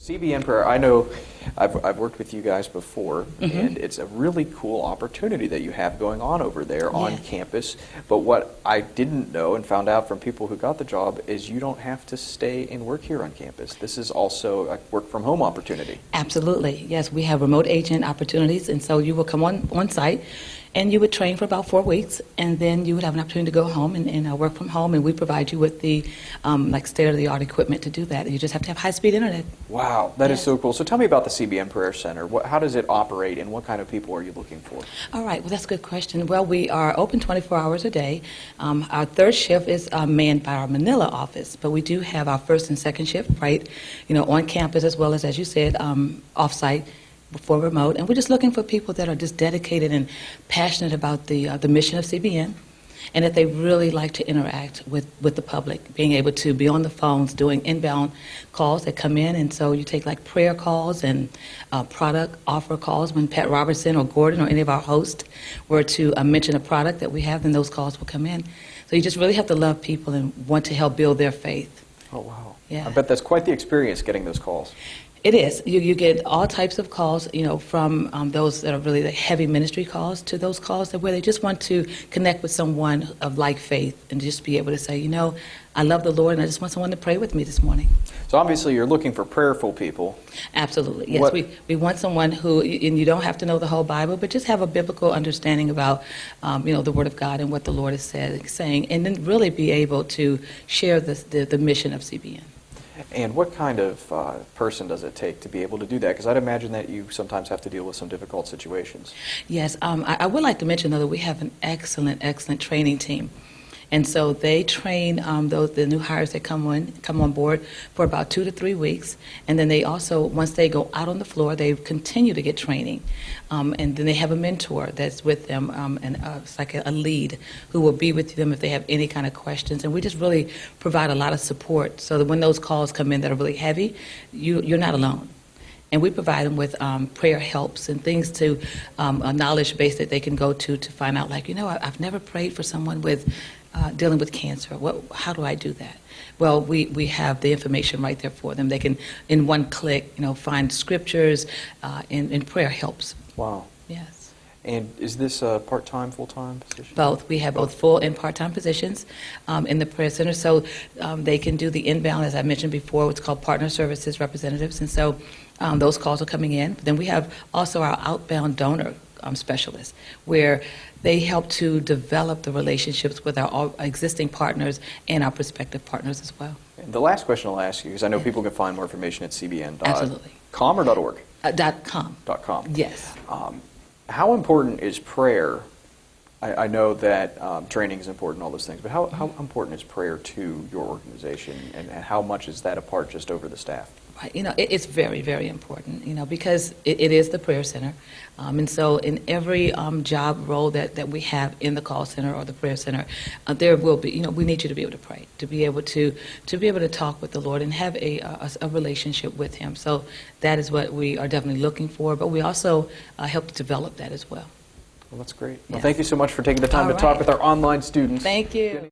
CBN Prayer, I know I've worked with you guys before, and it's a really cool opportunity that you have going on over there on campus. But what I didn't know and found out from people who got the job is you don't have to stay and work here on campus. This is also a work-from-home opportunity. Absolutely. Yes, we have remote agent opportunities, and so you will come on site, and you would train for about 4 weeks, and then you would have an opportunity to go home and work from home, and we provide you with the like state-of-the-art equipment to do that. You just have to have high-speed internet. Wow, that is so cool. So tell me about the CBN Prayer Center. How does it operate, and what kind of people are you looking for? All right, well, that's a good question. Well, we are open 24 hours a day. Our third shift is manned by our Manila office, but we do have our first and second shift, right, on campus as well as you said, off-site, for remote, and we're just looking for people that are just dedicated and passionate about the mission of CBN, and that they really like to interact with the public, being able to be on the phones doing inbound calls that come in. And so you take like prayer calls and product offer calls. When Pat Robertson or Gordon or any of our hosts were to mention a product that we have, then those calls will come in. So you just really have to love people and want to help build their faith. Oh, wow. Yeah. I bet that's quite the experience getting those calls. It is. You get all types of calls, from those that are really the heavy ministry calls to those calls that where they just want to connect with someone of like faith and just be able to say, I love the Lord and I just want someone to pray with me this morning. So obviously you're looking for prayerful people. Absolutely. Yes, we want someone who, and you don't have to know the whole Bible, but just have a biblical understanding about, the Word of God and what the Lord is saying, and then really be able to share the mission of CBN. And what kind of person does it take to be able to do that? Because I'd imagine that you sometimes have to deal with some difficult situations. Yes, I would like to mention, though, that we have an excellent training team. And so they train the new hires that come on board for about 2 to 3 weeks, and then they also, once they go out on the floor, they continue to get training, and then they have a mentor that's with them, and it's like a lead who will be with them if they have any kind of questions. And we just really provide a lot of support so that when those calls come in that are really heavy, you're not alone. And we provide them with prayer helps and things to a knowledge base that they can go to find out, like, I've never prayed for someone with dealing with cancer. How do I do that? Well, we have the information right there for them. They can, in one click, find scriptures and prayer helps. Wow. Yes. And is this a part-time, full-time position? Both. We have both full and part-time positions in the prayer center. So they can do the inbound, as I mentioned before, what's called partner services representatives. And so those calls are coming in. Then we have also our outbound donor specialists, where they help to develop the relationships with our existing partners and our prospective partners as well. And the last question I'll ask you, because I know people can find more information at cbn.com Absolutely. or .org? .com. .com. Yes. How important is prayer? I know that training is important, all those things, but how important is prayer to your organization, and how much is that a part just over the staff? Right. It's very, very important, because it is the prayer center. And so in every job role that we have in the call center or the prayer center, there will be, we need you to be able to pray, to be able to talk with the Lord and have a relationship with Him. So that is what we are definitely looking for, but we also help to develop that as well. Well, that's great. Yes. Well, thank you so much for taking the time to talk with our online students. Thank you.